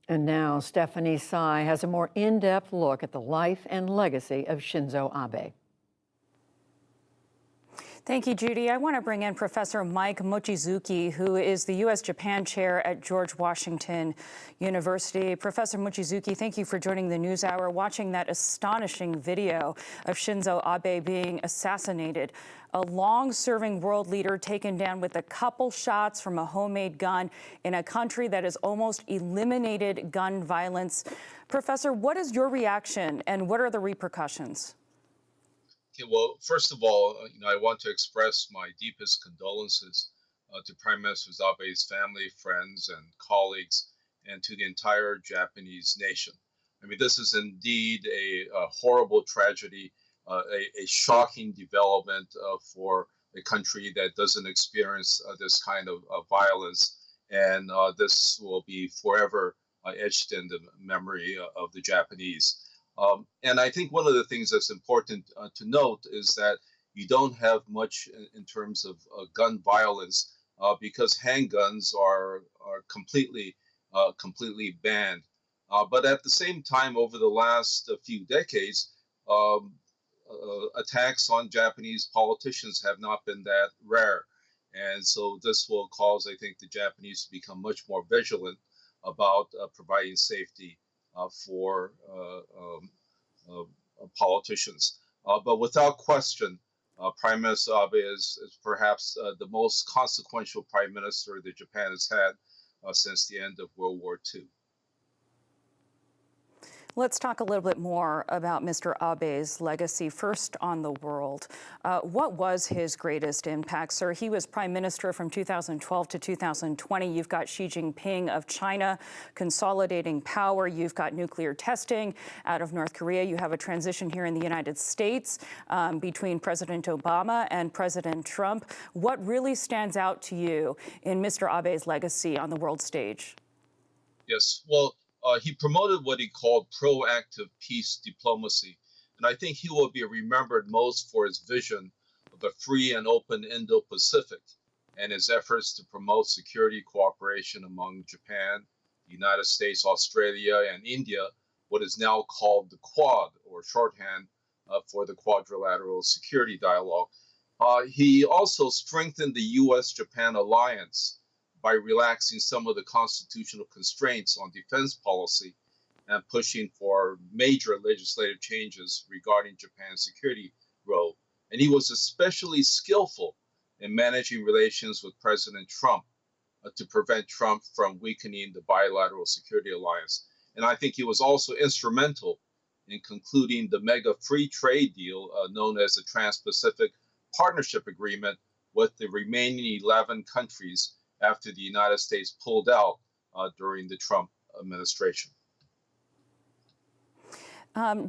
And now Stephanie Tsai has a more in-depth look at the life and legacy of Shinzo Abe. Thank you, Judy. I want to bring in Professor Mike Mochizuki, who is the U.S.-Japan chair at George Washington University. Professor Mochizuki, thank you for joining the NewsHour. Watching that astonishing video of Shinzo Abe being assassinated, a long-serving world leader taken down with a couple shots from a homemade gun in a country that has almost eliminated gun violence. Professor, what is your reaction and what are the repercussions? Okay, well, first of all, I want to express my deepest condolences to Prime Minister Abe's family, friends, and colleagues, and to the entire Japanese nation. I mean, this is indeed a horrible tragedy, a shocking development for a country that doesn't experience this kind of violence, and this will be forever etched in the memory of the Japanese. And I think one of the things that's important to note is that you don't have much in terms of gun violence because handguns are completely banned. But at the same time, over the last few decades, attacks on Japanese politicians have not been that rare. And so this will cause, I think, the Japanese to become much more vigilant about providing safety for politicians. But without question, Prime Minister Abe is perhaps the most consequential prime minister that Japan has had since the end of World War II. Let's talk a little bit more about Mr. Abe's legacy, first on the world. What was his greatest impact, sir? He was prime minister from 2012 to 2020. You've got Xi Jinping of China consolidating power. You've got nuclear testing out of North Korea. You have a transition here in the United States between President Obama and President Trump. What really stands out to you in Mr. Abe's legacy on the world stage? Yes, well, he promoted what he called proactive peace diplomacy. And I think he will be remembered most for his vision of a free and open Indo-Pacific and his efforts to promote security cooperation among Japan, the United States, Australia, and India, what is now called the Quad, or shorthand for the Quadrilateral Security Dialogue. He also strengthened the U.S.-Japan alliance by relaxing some of the constitutional constraints on defense policy and pushing for major legislative changes regarding Japan's security role. And he was especially skillful in managing relations with President Trump to prevent Trump from weakening the bilateral security alliance. And I think he was also instrumental in concluding the mega free trade deal known as the Trans-Pacific Partnership Agreement with the remaining 11 countries after the United States pulled out during the Trump administration.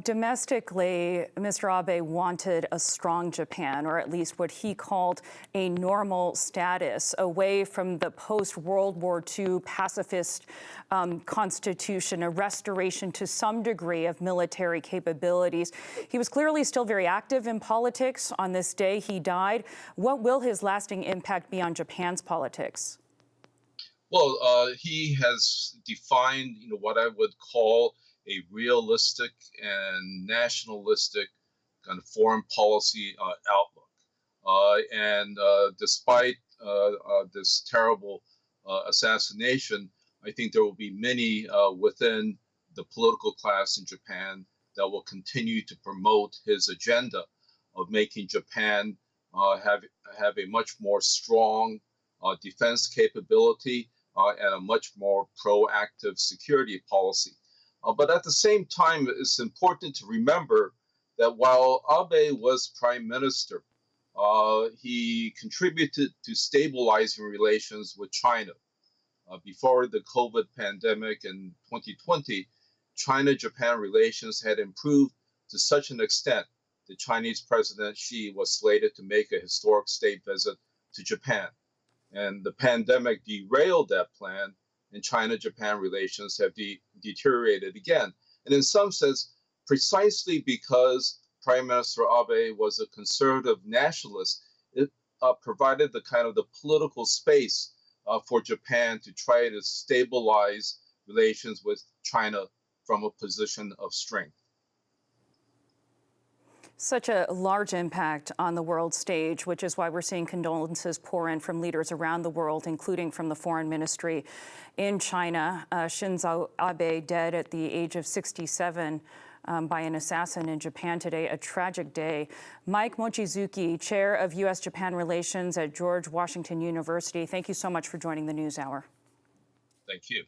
Domestically, Mr. Abe wanted a strong Japan, or at least what he called a normal status, away from the post-World War II pacifist constitution, a restoration to some degree of military capabilities. He was clearly still very active in politics. On this day, he died. What will his lasting impact be on Japan's politics? Well, he has defined, what I would call a realistic and nationalistic kind of foreign policy outlook. And despite this terrible assassination, I think there will be many within the political class in Japan that will continue to promote his agenda of making Japan have a much more strong defense capability and a much more proactive security policy. But at the same time, it's important to remember that while Abe was prime minister, he contributed to stabilizing relations with China. Before the COVID pandemic in 2020, China-Japan relations had improved to such an extent that Chinese President Xi was slated to make a historic state visit to Japan. And the pandemic derailed that plan, and China-Japan relations have deteriorated again. And in some sense, precisely because Prime Minister Abe was a conservative nationalist, it provided the kind of the political space for Japan to try to stabilize relations with China from a position of strength. Such a large impact on the world stage, which is why we're seeing condolences pour in from leaders around the world, including from the foreign ministry in China. Shinzo Abe dead at the age of 67 by an assassin in Japan today, a tragic day. Mike Mochizuki, chair of U.S.-Japan relations at George Washington University, thank you so much for joining the NewsHour. Thank you.